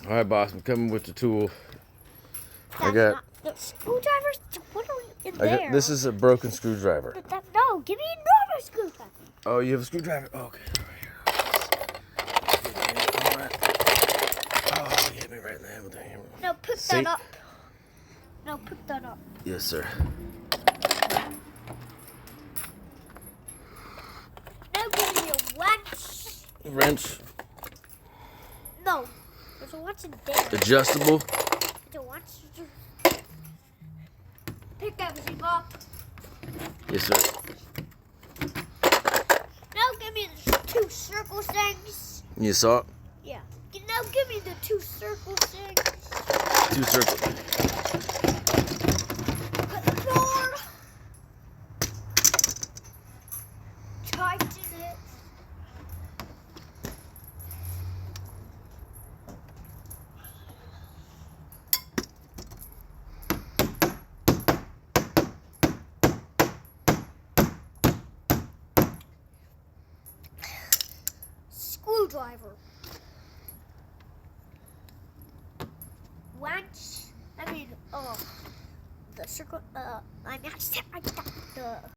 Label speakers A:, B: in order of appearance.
A: All right, boss. I'm coming with the tool.
B: That's not the screwdrivers. What are we in there?
A: This is a broken screwdriver.
B: No, give me a normal screwdriver.
A: Oh, you have a screwdriver? Oh, okay. Oh, you hit me right in the head with the hammer.
B: No, put that up. No, put that up.
A: Yes, sir.
B: Now give me a wrench.
A: Wrench.
B: No, there's a wrench in there.
A: Adjustable.
B: There's a wrench. Pick everything up.
A: Yes, sir.
B: Now give me the 2 circle things.
A: You saw it?
B: Yeah. Now give me the 2 circle things.
A: 2 circles.
B: Cut the board. Tighten it. Screwdriver. Wrench. The circle. I got the